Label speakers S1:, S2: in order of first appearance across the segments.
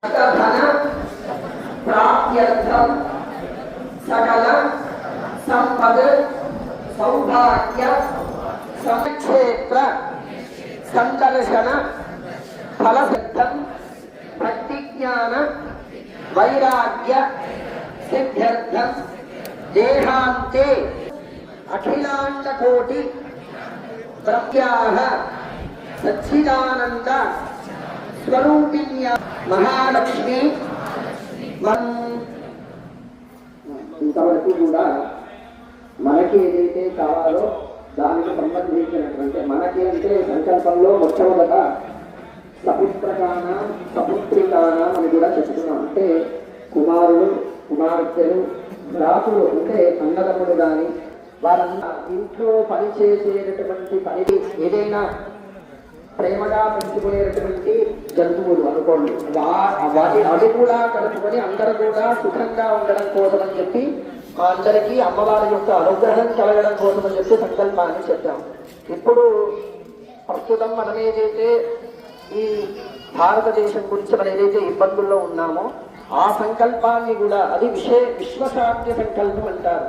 S1: धन प्राप्त्यर्थम सकल संपद सौभाग्य समक्षेत्र संदर्शन फलसिद्धं भक्तिज्ञान वैराग्य सिद्ध्यर्थं देहान्ते अखिलांडकोटि ब्रह्म्याः सच्चिदानंद स्वरूपिण्या महालक्ष्मी
S2: ఇంతవరకు కూడా మనకి ఏదైతే కావాలో దానికి సంబంధించినటువంటి మనకి అంటే సంకల్పంలో మొట్టమొదట సపుత్రకానం సపుత్రికానం అని కూడా చెప్తున్నాం. అంటే కుమారుడు కుమార్తెలు రాతులు అంటే అన్నదమ్ముడు కానీ వారంతా ఇంట్లో పనిచేసేటటువంటి పని ఏదైనా ప్రేమగా పెంచుకునేటటువంటి జంతువులు అనుకోండి, అది కూడా కలుపుకొని అందరూ కూడా సుఖంగా ఉండడం కోసం అని చెప్పి అందరికీ అమ్మవారి యొక్క అనుగ్రహం కలగడం కోసం అని చెప్పి సంకల్పాన్ని చెప్పాం. ఇప్పుడు ప్రస్తుతం మనం ఏదైతే ఈ భారతదేశం గురించి మనం ఏదైతే ఇబ్బందుల్లో ఉన్నామో ఆ సంకల్పాన్ని కూడా అది విశ్వశాంతి సంకల్పం అంటారు.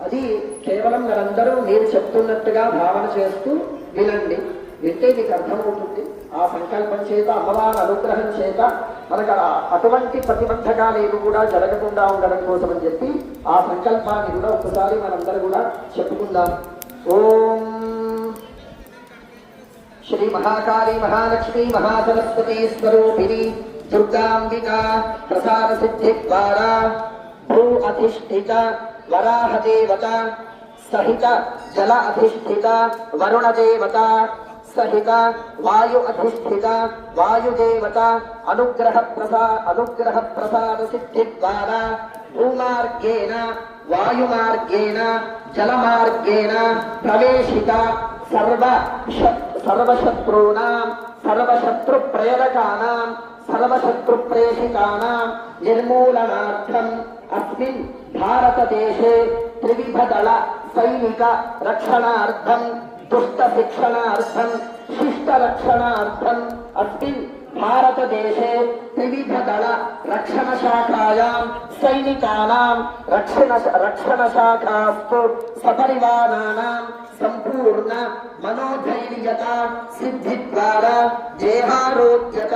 S2: అది కేవలం మీరందరూ మీరు చెప్తున్నట్టుగా భావన చేస్తూ వినండి. వింటే మీకు అర్థమవుతుంది. ఆ సంకల్పం చేత అమ్మవారి అనుగ్రహం చేత మనకు అటువంటి ప్రతిబంధకాలు ఏవి కూడా జరగకుండా ఉండడం కోసం అని చెప్పి ఆ సంకల్పాన్ని కూడా ఒకసారి మనందరూ కూడా చెప్పుకుందాం. ఓం శ్రీ మహాకాళీ మహాలక్ష్మీ మహాసరస్వతీ స్వరూపిణి దుర్గాంబికా ప్రసాద సిద్ధి ద్వారా భూ అధిష్ఠిత వరాహ దేవత సహిత జల అధిష్ఠిత వరుణ దేవత సహిత వాయు అధిష్ఠిత వాయుదేవత అనుగ్రహ ప్రసాద సిద్ధి ద్వారా భూమార్గేణ వాయుమార్గేణ జలమార్గేణ ప్రవేశిత సర్వశత్రూణాం సర్వశత్రు ప్రేరకానాం సర్వశత్రు ప్రేషితానాం నిర్మూలనార్థం అస్మిన్ భారతదేశే త్రివిధదళ సైనిక రక్షణార్థం దుష్ట శిక్షణార్థం శిష్ట రక్షణార్థం అస్మిన్ భారతదేశే త్రివిధదళ రక్షణ శాఖాయాం సైనికానాం రక్షణ శాఖాస్తు సపరివారాణాం సంపూర్ణ మనోధైర్యత సిద్ధి ద్వారా దేహారోగ్యత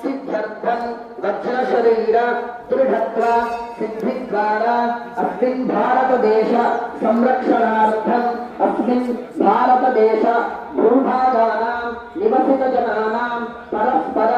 S2: సిద్ధ్యర్థం వజ్ర శరీర దృఢత్వ సిద్ధి ద్వారా అస్మిన్ భారతదేశ సంరక్షణార్థం అస్మిన్ భారతదేశ భూభాగానాం నివసిత జనానాం పరస్పర